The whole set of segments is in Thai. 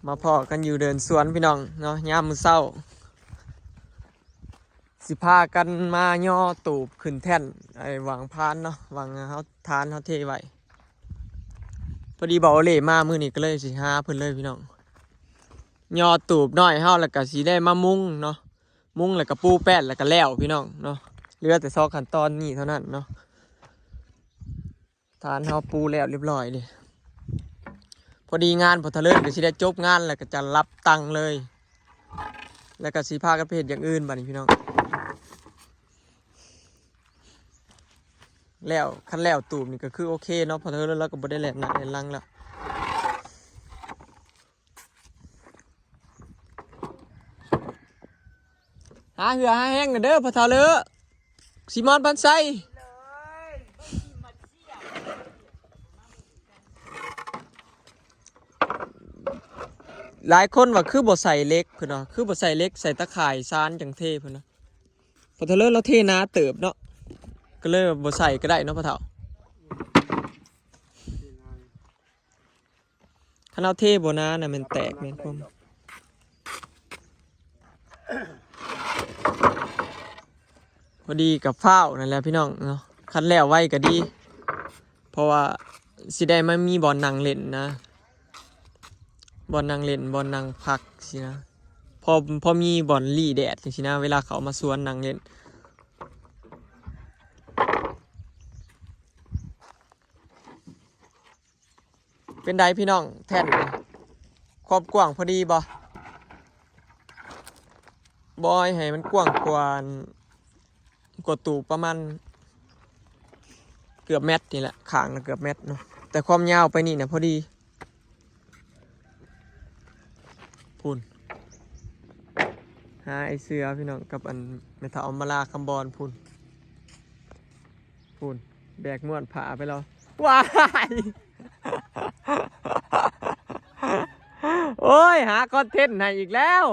มาพอกันอยู่เดินสวนพี่น้องเนาะยามมื้อเช้าสิพากันมาย่อตูบขึ้นแท่นไอ้วางพานเนาะวางเฮาทานเฮาเทไว้พอดีบอกเล่มามื้อนี้ก็เลยสิหาเพิ่นเลยพี่น้องย่อตูบน้อยเฮาแล้วก็สิได้มามุงเนาะมุงแล้วก็ปูแป้นแล้วก็แล้วพี่น้องเนาะเหลือแต่ซอกขั้นตอนนี้เท่านั้นเนาะทานเฮาปูแล้วเรียบร้อยเลยพอดีงานพอทะเลิศก็สิได้จบงานแล้วก็จะรับตังค์เลยแล้วก็สิพากันไปเฮ็ดอย่างอื่นบัดนี้พี่น้องแล้วคันแล้วตูบนี่ก็คือโอเคเนาะพอเธอแล้วก็บ่ได้แหลกหนักในลังแล้วหาเหือหาแห้งกันเด้อพอเธอเลอะซิมอนบันไซหลายคนว่าคือบ่ใส่เล็กเพิ่นเนาะคือบ่ใส่เล็กใส่ตะข่ายซานจังเทเพิ่นเนาะพอเธอเลอะเราเทนาเติบเนาะก็เลยบ่ใส่ก็ได้เนาะพ่อเฒ่าคันเอาเทบ่นาน่ะมันแตกแม่นพร้อมพอดีกับฟ้าวนั่นแหละพี่น้องเนาะคันแล้วไว้ก็ดีเพราะว่าสิได้มามีบ่อนนั่งเล่นนะบ่อนนั่งเล่นบ่อนนั่งพักสินะพอมีบ่อนลี่แดดสินะเวลาเขามาสวนนั่งเล่นเป็นไดพี่น้องแท่นความกว้างพอดีบ่บอยให้มันกว้างกว่าตูประมาณเกือบเมตรนี่แหละข้างละเกือบเมตรเนาะแต่ความยาวไปนี่เนี่ยพอดีพูนหาไอเสือพี่น้องกับอันเมทัลมาลาคัมบอลพูนแบกม้วนผ่าไปแล้วว้ายโอ้ยหาคอนเทนต์ให้อีกแล้ว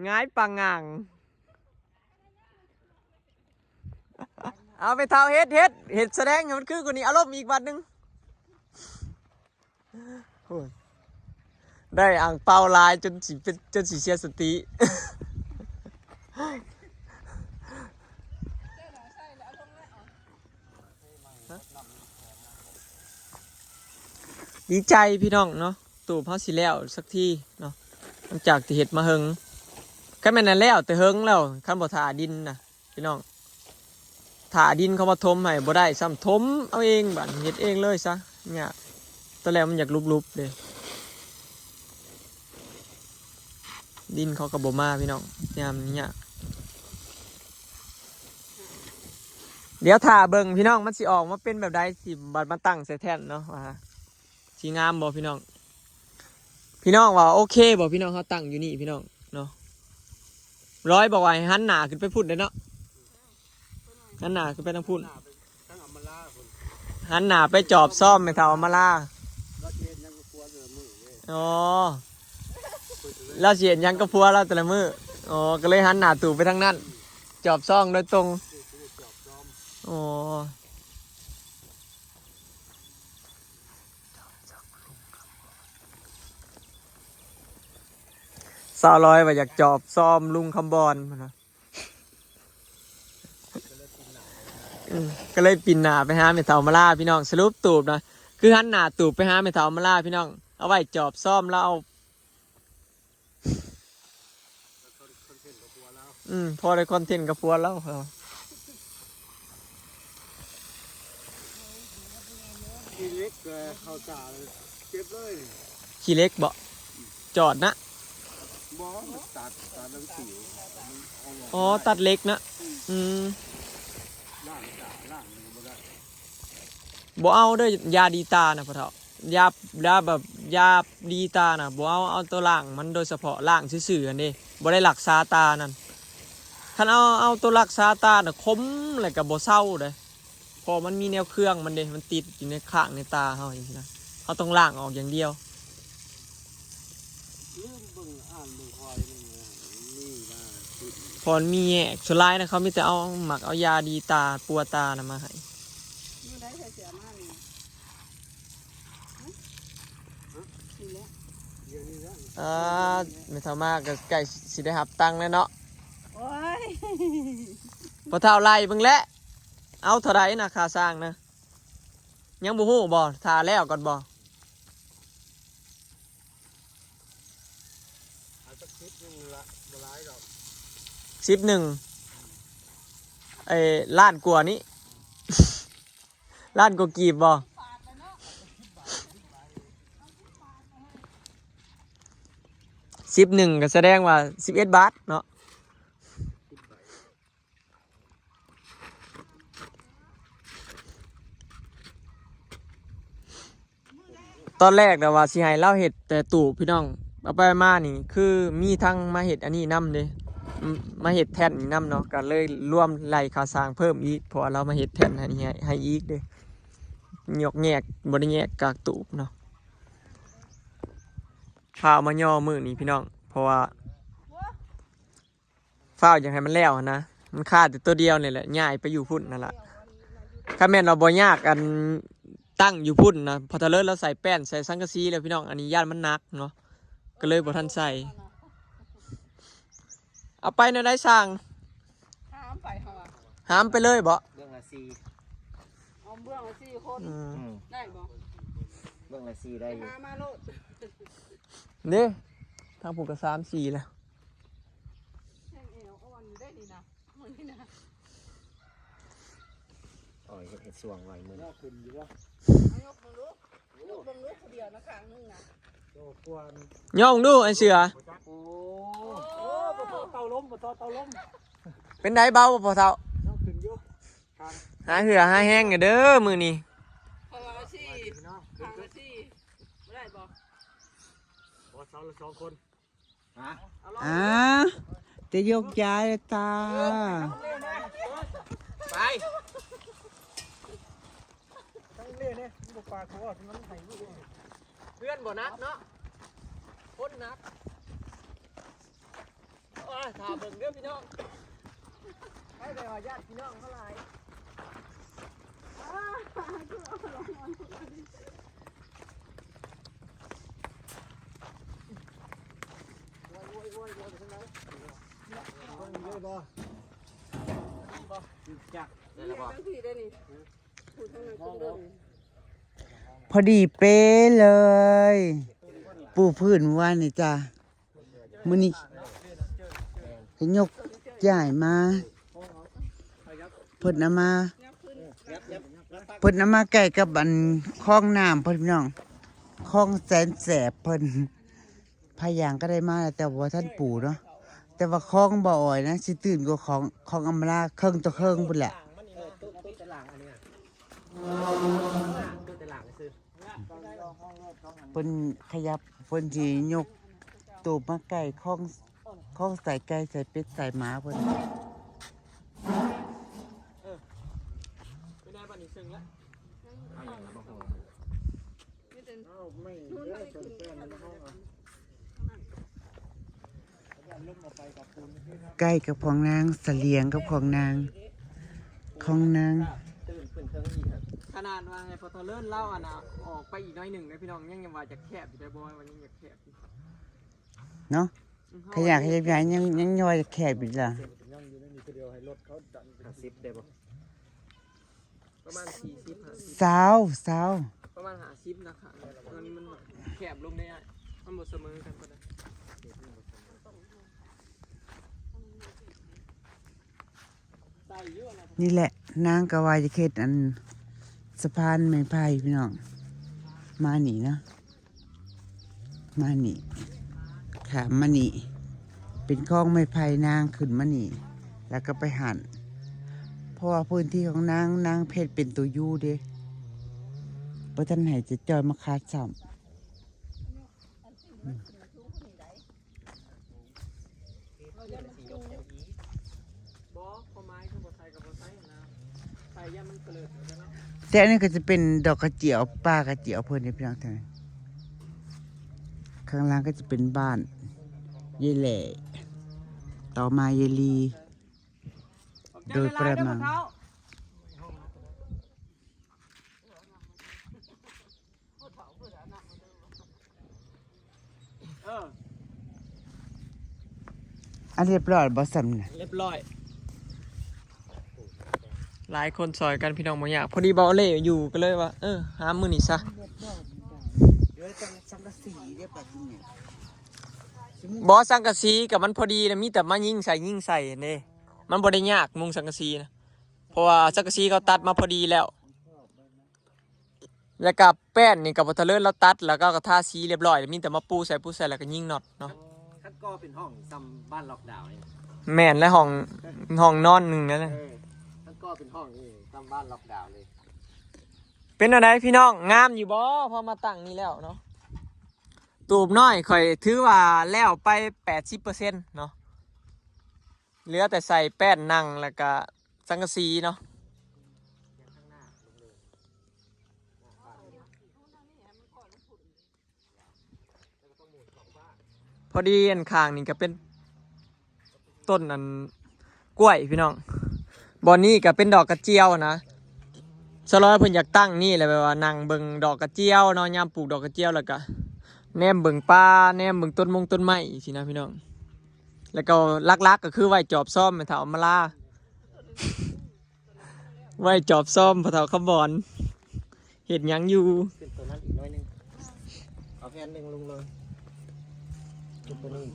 ง่ายปังงังเอาไปเท่าเฮ็ดแสดงให้มันคือกว่านี้อารมณ์อีกบัดนึงได้อ่างเปาลายจนสีเสียสติดีใจพี่น้องเนาะตู่พาสิแล้วสักทีเนาะหลังจากที่เห็ดมาเฮงขั้นแม่นนั่นแล้วแต่เฮงแล้วขั้นบ่ถาดินนะพี่น้องถาดินเขามาทมให้บ่ได้ซ้ำทมเอาเองบัดเห็ดเองเลยซะเนี่ยตอนแรกมันอยากลุบๆเลยดินเขากับบ่มาพี่น้องยามนี้เดี๋ยวถ่าเบิ่งพี่น้องมันสิออกมาเป็นแบบใดสิบัดมาตั้งใส่แท่นเนาะว่าสีงามบ่พี่น้องว่าโอเคบ่พี่น้องเขาตั้งอยู่นี่พี่น้องเนาะร้อยบอกว่าให้หันหน้าขึ้นไปพูดเลยเนาะหันหน้าขึ้นไปทางพูดหันหน้าไปจอบซ่อมไม่เท่ามาล่าอ๋อเราเสียนยังกระพัวเราแต่ละมืออ๋อก็เลยหันหน้าตู่ไปทางนั้นจอบซ่องโดยตรงอ๋อสาวร้อยว่าอยากจอบซ่อมลุงคำบอลนะก็เลยปินหน้าไปหาเมทัลมาล่าพี่น้องสรุปตูบนะคือหันหน้าตูบไปหาเมทัลมาล่าพี่น้องเอาไว้จอบซ่อมแล้วเอาพอได้คอนเทนต์กับพัวแล้วขี้เล็กเข้าตาเจ็บเลยขี้เล็กบ่จอดนะบ่ตัดน้ำสิวอ๋อตัดเล็กนะล่างบ่ได้บ่เอาด้วยยาดีตานะพ่อเฒ่ายาแบบยาดีตานะบ่เอาตัวล่างมันโดยเฉพาะล่างซื่อๆอันนี้บ่ได้รักษาตานั่นคันเอาตัวรักษาตาน่ะคมอะไรกับบ่เศร้าเลยพอมันมีแนวเครื่องมันเด้มันติดอยู่ในข้างในตาเฮาอย่างนี้นะเฮาต้องล้างออกอย่างเดียวพอมีแง่ส่วนร้ายนะเขามีแต่เอาหมักเอายาดีตาปัวตานะมาให้ เดี๋ยวนี้นะ ไม่เท่ามากก็ใกล้สิได้หับตังค์แล้วเนาะ โอ้ย พอเท่าไรเบิ่งแล้วเอาเท่าไรนะค่าสร้างนะยังบ่ฮู้บ่ท่าแล้วก่อนบ่ เอาสักนิดนึงละบ่ร้ายดอก 11ล้านกว่านี้ ล้านกว่ากีบบ่11ก็แสดงว่า11 บาทเนาะตอนแรกแต่ว่าสิให้เราเฮ็ดแต่ตู่พี่น้องเอาไปมานี่คือมีทั้งมาเฮ็ดอันนี้นำเด้มาเฮ็ดแท่นนี่นำเนาะก็เลยรวมไล่ค่าสร้างเพิ่มอีกเพราะว่าเรามาเฮ็ดแท่นให้อีกเด้ยกแยกบ่ได้แยกกากตูบเนาะฟ้าวมาย่อมื้อนี้พี่น้องเพราะว่าฟ้าวอยากให้มันแล้วนะมันขาดแต่ตัวเดียวนี่แหละย้ายไปอยู่พุ่นนั่นล่ะถ้าแม่นเราบ่ยากกันตั้งอยู่พุ่นนะพอทะเลเราใส่แป้นใส่สังกะสีแล้วพี่น้องอันนี้ย่านมันหนักเนาะก็เลยบ่ทันใส่เอาไปในได้สร้าง ห้ามไปเหรอ หามไปเลยบ่ เรื่องละ4 เอาเบื้องละ4 คน ได้บ่ เรื่องละ4ได้อยู่ หามาโลด เด้ทางผูกก็3-4แล้ว แห้งเอวอ่อนได้ดีนะมื้อนี้นะ อ๋อเฮ็ดสวงไว้มื้อนี้ขึ้นอยู่ว่า เอายกมือลูกยกมือลูกคนเดียวนะข้างนึงนะ โตกวน ย่องดูไอ้เสือ โอ้บ่ต่อเตาล้มบ่ต่อเตาล้ม เป็นไดเบาบ่พอเท่า น้องขึ้นอยู่ทาง หาเหือหาแห้งกันเด้อมื้อนี้ พอละสิ พี่น้อง ข้างละสิบ่ได้บ่ บ่เสาละ2คนฮะ จะยกย้ายตา ไป ต้องเล่เนี่ยบ่ปากเขาว่ามันให้ลูก เพื่อนบ่นักเนาะคนนักถามเบิ่งเด้อพี่น้องให้ไปว่าญาติพี่น้องเท่าไหร่จัก นี่ทั้งพี่ได้นี่พูดทั้งนั้นคนเดิน พอดีเป๊ะเลย ปูพื้นว่านี่จ้ะมื้อนี้ให้ยกย้ายมาเพิ่นเอามาเพิ่นเอามาใกล้กับอันคลองน้ำเพิ่นพี่น้องคลองแสนแสบเพิ่นพายางก็ได้มาแต่ว่าท่านปู่เนาะแต่ว่าคลองบ่ออ่อยนะสิตื่นกว่าของอำลาเครื่องต่อเครื่องพุ่นแหละ ตุ๊ตะหลังอันเนี้ยตุ๊ตะหลังซื้อ เพิ่นขยับเพิ่นสิยกตูบมาไก่ข้องใส่ไก่ใส่เป็ดใส่หมาเพิ่น ไม่ได้บัดนี้ซึ่งแล้ว นี่เป็น เอ้าไม่เด้อจนแป้นมันห้องอ่ะล้มออกไปกับปูนที่นะ ไก่กับของนางเสลียงกับของนางของนาง ตื่นขึ้นเทิงอีกครับ ขนาดว่าให้พอทอเลิ่นเล่าอ่ะนะออกไปอีกน้อยหนึ่งนะพี่น้องยังว่าจะแคบอยู่แต่บอยวันนี้อยากแคบอยู่ เนาะขยะขยายยังย่อยแคบอีกล่ะ ยังอยู่ในนี้คือเดียวให้รถเขาดัน50ได้บ่ ประมาณ40-50 สาวประมาณ50นะคะตอนนี้มันแคบลงได้อ่ะมันหมดเสมอกันก็ได้ใส่เยอะนะ นี่แหละนางกะวายจะเขตอันสะพานไม้ไผ่พี่น้องมาหนีนะมาหนีขามมาหนีเป็นคลองไม้ไผ่นางขึ้นมาหนีแล้วก็ไปหันเพราะว่าพื้นที่ของนางเพชรเป็นตัวยูเด้เพราะท่านไหนจะจอยมาคาดซ้ำ บอพอไม้คือบ่ใส่กับบ่ใส่นะใส่ย่ามันเกลือแล้วเนาะ แต่อันนี้ก็จะเป็นดอกกระเจียวป้ากระเจียวเพิ่นนี่พี่น้องท่านข้างล่างก็จะเป็นบ้านเยายแหล่ต่อมายายลี โดยประมาณ เ อันเรียบร้อยบ่สำนะ เรียบร้อยหลายคนซอยกันพี่น้องบ่อยากพอดีเบาเล่อยู่ก็เลยว่าหามื้อนี้ซะ เดี๋ยวจังสังกะสีเรียบร้อยนี่ บ่สังกะสีกับมันพอดีนะมีแต่มายิงใส่เด้มันบ่ได้ยากมุงสังกะสีนะเพราะว่าสังกะสีเขาตัดมาพอดีแล้วแล้วกับแป้นนี่กับบ่ทะเลิศเราตัดแล้วก็ทาสีเรียบร้อยมีแต่มาปูใส่แล้วก็ยิงน็อตเนาะ คัดก็เป็นห้องซ้ำบ้านล็อกดาวน์นี่ แม่นและห้องนอนหนึงนั่นแหละ คัดก็เป็นห้องนี่ซ้ำบ้านล็อกดาวน์เลย เป็นอะไรพี่น้องงามอยู่บ่พอมาตั้งนี่แล้วเนาะตูบน้อยข่อยถือว่าแล้วไป 80% เนาะเหลือแต่ใส่แป้นนั่งแล้วก็สังกะสีเนาะพอดีอันข้างนี่ก็เป็นต้นอันกล้วยพี่น้องบอนนี้ก็เป็นดอกกระเจียวนะสลอยเพิ่นอยากตั้งนี่แหละแบบว่านั่งเบิ่งดอกกระเจียวเนาะยามปลูกดอกกระเจียวแล้วก็แนมเบิ่งป่าแนมเบิ่งต้นไม้สินะพี่น้องแล้วก็ลักๆก็คือไว้จอบซ่อมแม่เฒ่ามาลาไว้จอบซ่อมพ่อเฒ่าคำบอนเฮ็ดหยังอยู่ เป็นตัวนั้นอีกน้อยนึงเอาแผ่นหนึ่งลงเลยเป็นตัวนี้อีก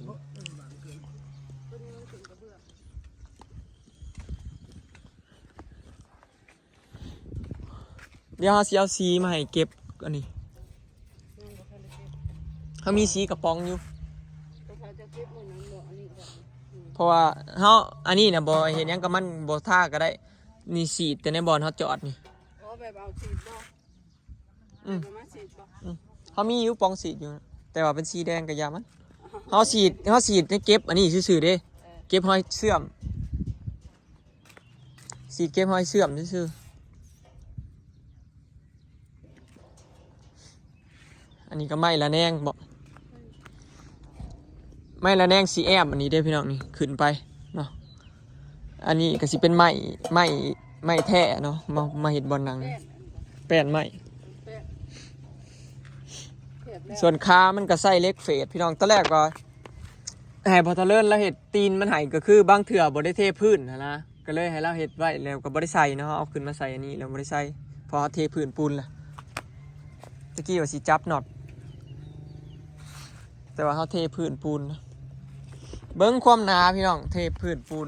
เดี๋ยวเราสิเอาสีมาให้เก็บอันนี้เขามีสีกระป๋องอยู่เพราะว่าเขาอันนี้นะบอเห็นหยังกับมันบอท่าก็ได้นี่สีดแต่ในบอลเขาจอดนี่ โอ้แบบเอาฉีดบ่ประมาณฉีดบ่ เขามีอยู่ปองสีดอยู่นะแต่ว่าเป็นสีแดงกับยามันเขาสีดให้เก็บอันนี้ซื่อๆเด้เก็บห้อยเสื่อมสีดเก็บห้อยเสื่อมซื่ออันนี้ก็ไม้ละแนงบอกไม้ละแนงสีแอมอันนี้ได้พี่น้องนี่ขึ้นไปเนาะอันนี้ก็สิเป็นไม้แท้เนาะมาเห็ดบอลหนังแป้นไม้ส่วนค้ามันก็ใส่เล็กเฟดพี่น้องตอนแรกก็ให้พอทะเลินแล้วเห็ดตีนมันหายก็คือบางเถื่อบได้เทพื้นนะก็เลยให้เราเห็ดไว้แล้วก็บได้ใส่เนาะเอาขึ้นมาใส่อันนี้แล้วบได้ใส่พอเทพื้นปูนล่ะตะกี้ว่าสิจับน็อตแต่ว่าเขาเทพื้นปูนนะเบิ้งความหนาพี่น้องเทพื้นปูน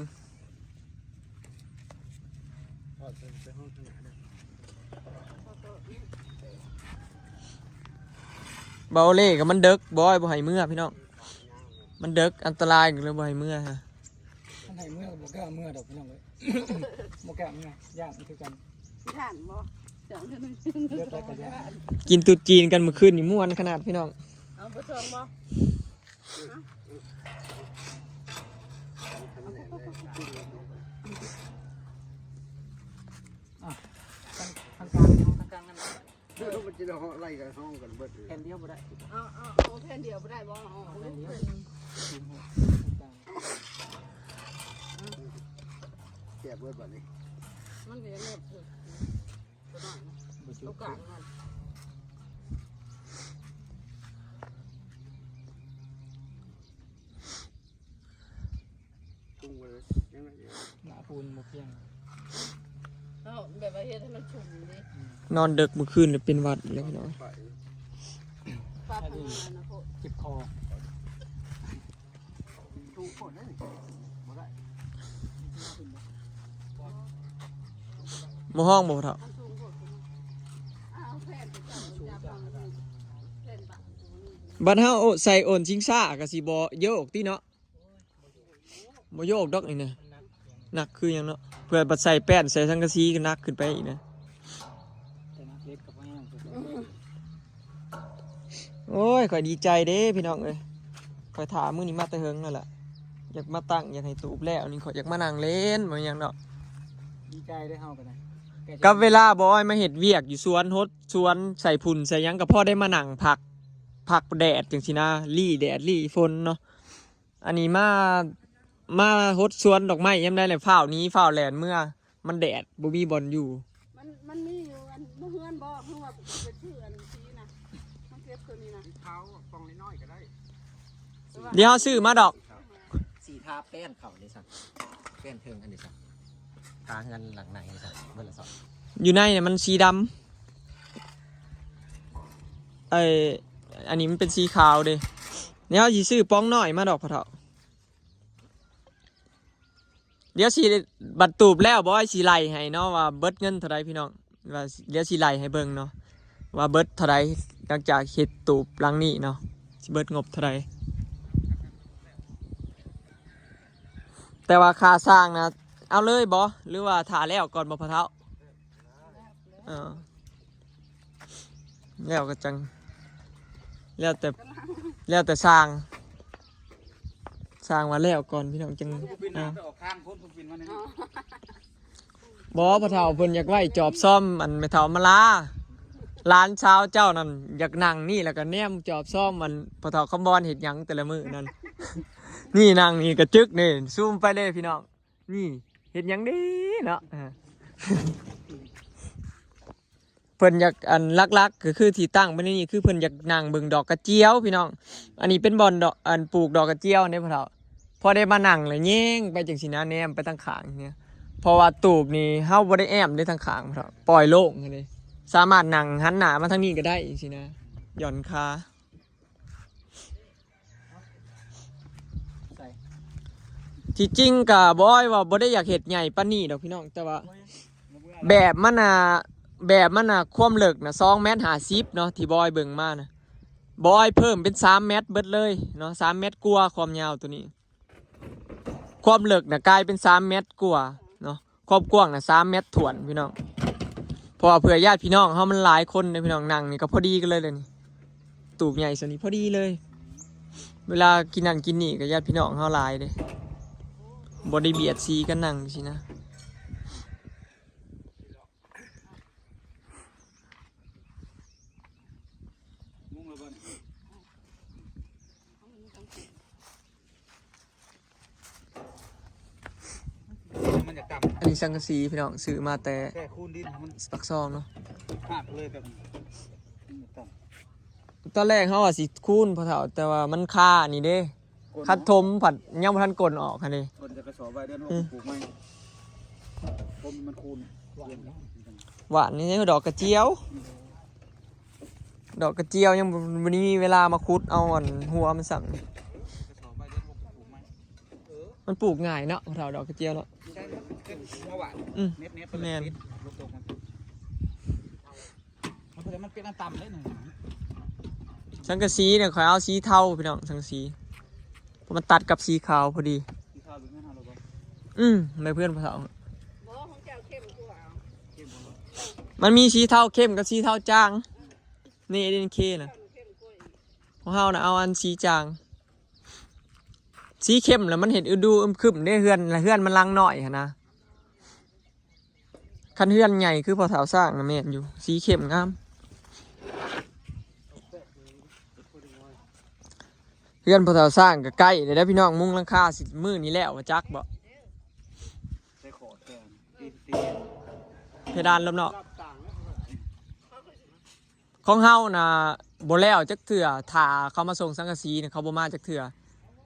เบาเล่กับมันเด็กบอยบ่ให้เมื่อพี่น้องมันเด็กอันตรายเลยบ่ให้เมื่อฮะ มันให้เมื่อบ่กล้าเมื่อดอกพี่น้องเลยบ่กล้าเมื่อย่างมันคือกัน ทานบ่เดี๋ยวนึง เลือกไปกันย่าง กินตุ๊ดจีนกันเมื่อคืนนี่ม่วนขนาดพี่น้อง เอาไปส่งบ่ ทางกลางนั่นเดี๋ยวมันจะไล่กันห้องกันเบิดเลย แอนเดียวบ่ได้ เอาแผ่นเดียวบ่ได้บ่เอาแผ่นเดียว เสียบเบิดแบบนี้ มันก็ยังเล็บอยู่ตัวกลางมัน ตุ้งไปเลยยังไงหนาปูนหมดยัง เอาแบบว่าเฮ็ดให้มันชุ่มดิ นอนดึกเมื่อคืนเลยเป็นหวัดอีกแล้วพี่น้อง ปรับให้มันนะโพด เจ็บคอถูกคนนั่นบ่ได้ บ่ห้องบ่เท่า มันสูงโพดเอาแผ่นไปจับจับฟังมันแผ่นปะ บัดเฮาใส่โอนชิงซ่าก็สิบ่โยกติเนาะบ่โยกดอกนี่นะหนักคือหยังเนาะเพื่อบัดใส่แป้นใส่สังกะสีก็หนักขึ้นไปอีกนะ แต่นักเล็กกับแม่ โอ้ยข่อยดีใจเด้พี่น้องเอ้ยข่อยถามมื้อนี้มาแต่เฮิงนั่นแหละอยากมาตั้งอยากให้ตูบแล้วนี่ข่อยอยากมานั่งเล่นบ่หยังเนาะ ดีใจได้เฮากันนะ กับเวลาบ่อ้อยมาเฮ็ดเวียกอยู่สวนสวนใส่พุ่นใส่หยังก็พอได้มานั่งพักแดดจังซี่นะลี่แดดลี่ฝนเนาะอันนี้มาฮดสวนดอกไม้ยามได้เลยฟ้าวนี้ฟ้าวแลนเมื่อมันแดดบ่มีบ่อนอยู่ มันมีอยู่อันเมื่อเฮือนบ่เพิ่งว่าเป็นชื่ออันชี้นะมันเก็บตัวนี้นะ เท้าปองน้อยๆก็ได้ เดี๋ยวซื้อมาดอก สีทาแป้นเขาเลยสั่งแป้นเทิงอันนี้สั่งทาเงินหลังไหนสั่งเบอร์ละสอง อยู่ในเนี่ยมันสีดำอันนี้มันเป็นสีขาวเด้เดี๋ยวสิซื้อป้องน้อยมาดอกพะเถาะเดี๋ยวสิบัตรตูบแล้วบ่ให้สิไล่ให้เนาะว่าเบิดเงินเท่าไรพี่น้องว่าเดี๋ยวสิไล่ให้เบิ่งเนาะว่าเบิดเท่าไรหลังจากเฮ็ดตูบหลังนี้เนาะสิเบิดงบเท่าไรแต่ว่าค่าสร้างนะเอาเลยบ่หรือว่าถ่าแล้วก่อนบ่พะเถาะแล้วก็จังแล้วแต่สร้างมาแล้วก่อนพี่น้องจังบ่พะเฒ่าเพิ่นอยากไว้จอบซ่อมอันแม่เฒ่ามาลาร้านเช้าเจ้านั่นอยากนั่งนี่แล้วก็แนมจอบซ่อมมันพะเฒ่าคำบอนเฮ็ดหยังแต่ละมื้อนั่น นี่นั่งนี่กระจึกนี่ซูมไปเลยพี่น้องนี่เฮ็ดหยังดีเนาะเพิ่นอยากอันลักๆก็คือที่ตั้งไว้นี่คือเพิ่นอยากนั่งเบิ่งดอกกระเจียวพี่น้องอันนี้เป็นบ่อนดอกอันปลูกดอกกระเจียวเนี่ยพ่อเฒ่าพอได้มานั่งเลยแย่งไปจังซี่นะแนมไปทางข้างเนี่ยเพราะว่าตูบนี่เฮาบ่ได้แอมได้ทางข้างพ่อเฒ่าปล่อยโล่งเลยสามารถนั่งหันหน้ามาทางนี้ก็ได้จังซี่นะหย่อนขาที่จริงก็บ่อยว่าบ่ได้อยากเฮ็ดใหญ่ปานนี้ดอกพี่น้องแต่ว่าแบบมันความลึกนะ2.50 เมตรเนาะที่บอยเบิ่งมานะบอยเพิ่มเป็น3 เมตรเบิดเลยเนาะ3 เมตรกว่าความยาวตัวนี้ ความลึกนะกลายเป็น3 เมตรกว่าเนาะความกว้างนะ3 เมตรถ่วนพี่น้องเพราะเผื่อญาติพี่น้องเขามันหลายคนเลยพี่น้องนั่งนี่ก็พอดีกันเลยนี่ตูบใหญ่ส่วนนี้พอดีเลยเวลากินนั่นกินนี่กับญาติพี่น้องเขาหลายเลยบ่ได้เบียดซีกันนั่งสินะอันนี้สังกะสีพี่น้องซื้อมาแต่ปักซองเนาะตอนแรกเขาว่าสิคูนพอเฒ่าแต่ว่ามันค่านี่เด้คัดทมผัดยังบ่ทันกลนออกค่ะนี่ คนจะกระสอบใบเดือนปลูกไหมผมมันคูณ หวานนี่ดอกกระเจียวยังวันนี้มีเวลามาคุดเอาอันหัวมันสั่งมันปลูกง่ายเนาะพอเฒ่าดอกกระเจียวเนาะใช่เมื่อวานเน็ตแม่นมันเป็นอันต่ำเลยหนึ่ง สังกะสีเนี่ยขอยเอาสีเทาพี่น้องสังกะสีเพราะมันตัดกับสีขาวพอดีไม่เพื่อนพอเฒ่ามันมีสีเทาเข้มกับสีเทาจางนี่เอ็นเคนะของเฮานะเอาอันสีจางสีเข้มแล้วมันเห็นดูขึ้นได้เฮือนมันลังหน่อยนะคันเฮือนใหญ่คือพอเฒ่าสร้างนะแม่นอยู่สีเข้มงามเฮือนพอเฒ่าสร้างก็ใกล้เลยนะพี่น้องมุงหลังคาสิมื้อนี้แล้วมาจักบ่เพดานลมเนาะของเฮานะบ่แล้วจักเถื่อถ่าเขามาส่งสังกะสีเนี่ยเขาบ่มาจักเถื่อ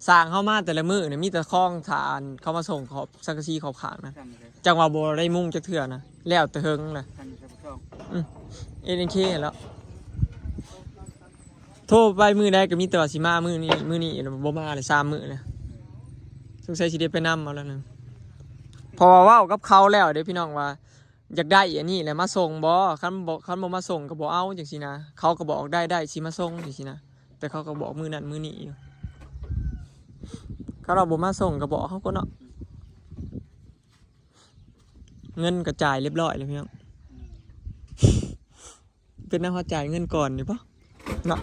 สร้างเข้ามาแต่ละมื้อเนี่ยมีแต่คล้องฐานเขามาส่งขอบสังกะสีขอบขางนะจังว่าบ่ได้มุ่งจักเถื่อนะแล้วแต่เฮิงเลยNK แล้วโทรไปมื้อใดก็มีแต่ว่าสิมามื้อนี้บ่มาเลย3 มื้อเลยสงสัยสิได้ไปนำเอาแล้วนึงพอเว้ากับเขาแล้วเด้พี่น้องว่าอยากได้อันนี้แหละมาส่งบ่คันบ่มาส่งก็บ่เอาจังซี่นะเขาก็บอกได้สิมาส่งจังซี่นะแต่เขาก็บอกมื้อนั้นมื้อนี้อยู่เขาเราบ่มาส่งก็บอกเขาก็เนาะเงินก็จ่ายเรียบร้อยเลยพี่น้องเป็นนักจ่ายเงินก่อนนี่ปะเนาะ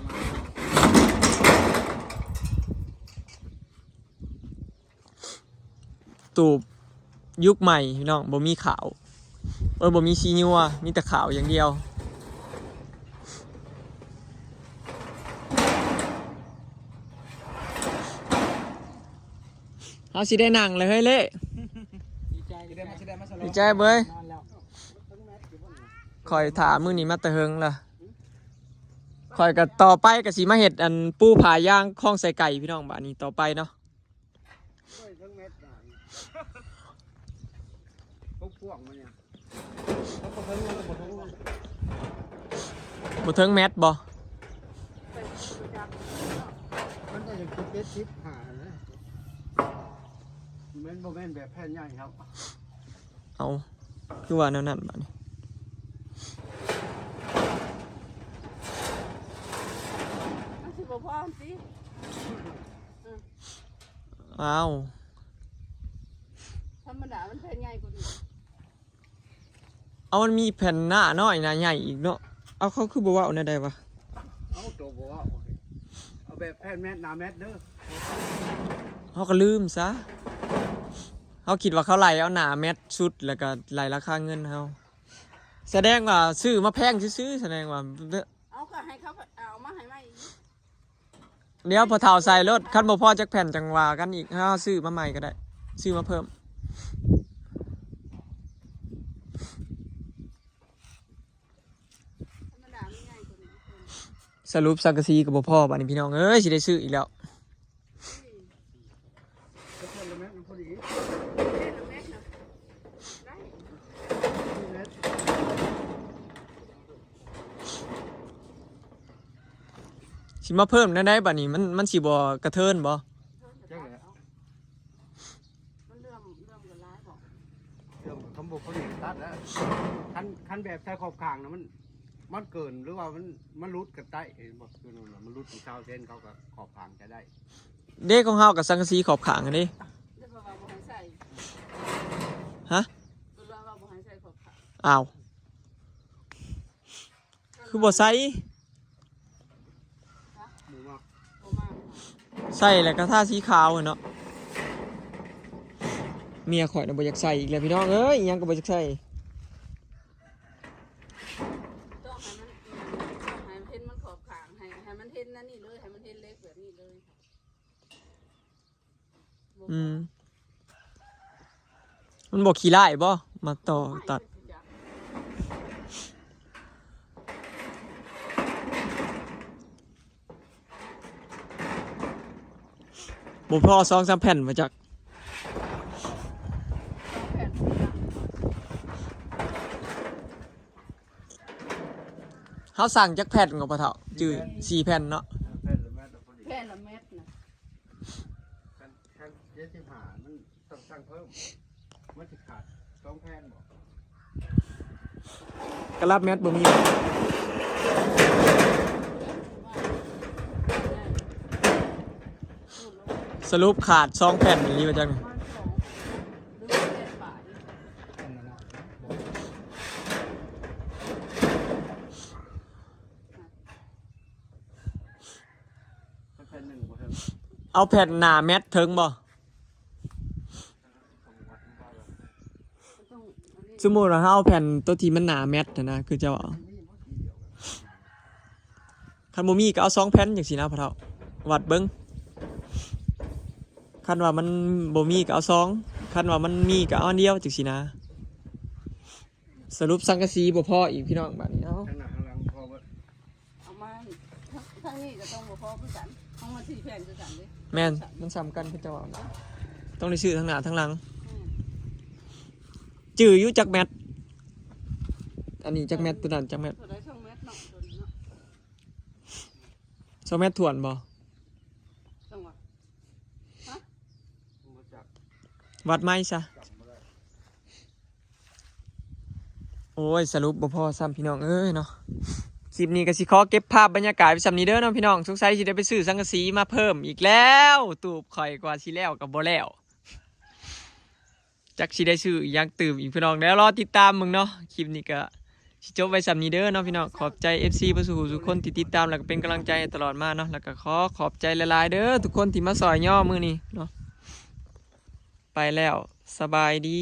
ตูบยุคใหม่พี่น้องบ่มีขาวบ่มีชีนัวมีแต่ขาวอย่างเดียวเอาสิได้นั่งเลยเฮ้ยเล่ดีใจเบ้ยคอยถามมือนี้มาแต่เฮงล่ะ คอยกับต่อไปกับสีมาเห็ดอันปูผาย่างคล้องใส่ไก่พี่น้องบ้านนี้ต่อไปเนาะ ด้วยทั้งเม็ดได้พวกพวกมันเนี่ย บ่เทิงแมทบ่ มันก็จะคิดชิปหานะแม่นบ่แม่นแบบแผ่นใหญ่ครับ เอาคือว่าแนวนั้นบ้านนี้ มันสิบ่พอสิ อ้าว ธรรมดามันแผ่นใหญ่กว่านี้ เอามันมีแผ่นหน้าน้อยหน้าใหญ่อีกเนาะเอาเขาคือบ่ว่าเอาแนวใดวะ เอาตัวบ่เอาแบบแผ่นแมทหนาแมทเด้อ เขาก็ลืมซะเขาคิดว่าเขาไล่เอาหน้าแมทชุดแล้วก็ไล่ราคาเงินเขาแสดงว่าซื้อมาแพงซื้อๆแสดงว่า เอาก็ให้เขาเอามาให้มาอีก เดี๋ยวพอเท่าใส่รถคันบ่พอจักแผ่นจังว่ากันอีกเฮาซื้อมาใหม่ก็ได้ซื้อมาเพิ่ม ธรรมดามันใหญ่กว่านี้ สรุปสังกะสีกับบ่พอบัดนี้พี่น้องเอ้ยสิได้ซื้ออีกแล้ว ก็คนละแมทมันพอดีแมทนะได้แมท สิมาเพิ่มได้บัดนี้มันสิบ่กระเทินบ่ ใช่แล้วมันเรื่องกันร้ายบอกเรื่องคำบอกพอดีตัดแล้วคันแบบใช้ขอบข้างนะมันเกินหรือว่ามันรุดกับใต้บอกคือนั่นมันรุดของชาวเส้นเขาก็ขอบข้างจะได้ เด็กของเฮากับสังกะสีขอบข้างกันเด้ เดี๋ยวว่าบ่ให้ใส่ ฮะ เดี๋ยวว่าบ่ให้ใส่ขอบข้าง อ้าวคือบ่ใส่ หมูมาบ่มา ใส่แล้วก็ทาสีขาวอะเนาะเมียข่อยน่ะบ่อยากใส่อีกแล้วพี่น้องเอ้ยอิหยังก็บ่อยากใส่ ต้องให้มันเห็นมันขอบข้างให้มันเห็นนั่นนี่เลยให้มันเห็นเล็กแบบนี้เลย มันบ่ขี้ร้ายบ่มาต่อตัดบ่พอ2-3แผ่นมาจากเฮาสั่งจักแผ่นก็บ่เท่าจื้อ4แผ่นเนาะ แค่ละเม็ดนะ ขั้นเจ็ดสิบห้ามันต้องสั่งเพิ่มมันสิขาด2แผ่นบ่ กระลับแมทบ่มีสรุปขาด2แผ่นอีหลีว่าจัง มันสองหรือว่าแค่ป่าย แผ่นหนึ่งบ่เทิง เอาแผ่นหน้าแมทเทิงบ่ ต้องอันนี้ สมมุติว่าเฮาเอาแผ่นตัวที่มันหน้าแมทนะคือจะเอาคันบ่มีก็เอา2แผ่นจังซี่นะพ่อเฒ่าวัดเบิ่งคันว่ามันบ่มีก็เอา2คันว่ามันมีก็เอาอันเดียวจังซี่นะสรุปสังกะสีบ่พออีกพี่น้องบัดนี้เอ้า ข้างหน้าข้างหลังพอบ่ เอามาทั้งนี้ก็ต้องบ่พอคือกันเอามา4แผ่นคือกันเด้ แม่นมันซ้ำกันคือจะว่าต้องได้ซื้อทั้งหน้าทั้งหลังจื้ออยู่จักแมทอันนี้จักแมทตัวนั้นจักแมท ตัวได้2เม็ดเนาะตัวนี้เนาะ 2แมทถ่วนบ่ จังหวะ บ่จัก วัดไม้ซะโอ้ยสรุปบ่พอซ้ำพี่น้องเอ้ยเนาะคลิปนี้ก็สิขอเก็บภาพบรรยากาศไว้ซ้ำนี้เด้อเนาะพี่น้องสงสัยสิได้ไปซื้อสังกะสีมาเพิ่มอีกแล้วตูบข่อยกว่าสิแล้วกับบ่แล้วจักสิได้ซื้ออีหยังตื่มอีกพี่น้องเดี๋ยวรอติดตามมึงเนาะคลิปนี้ก็สิจบไว้ซ้ำนี้เด้อเนาะพี่น้องขอบใจ FC ผู้สู่ทุกคนที่ติดตามแล้วก็เป็นกำลังใจให้ตลอดมาเนาะแล้วก็ขอบใจหลายๆเด้อทุกคนที่มาซอยย่อมื้อนี้เนาะไปแล้วสบายดี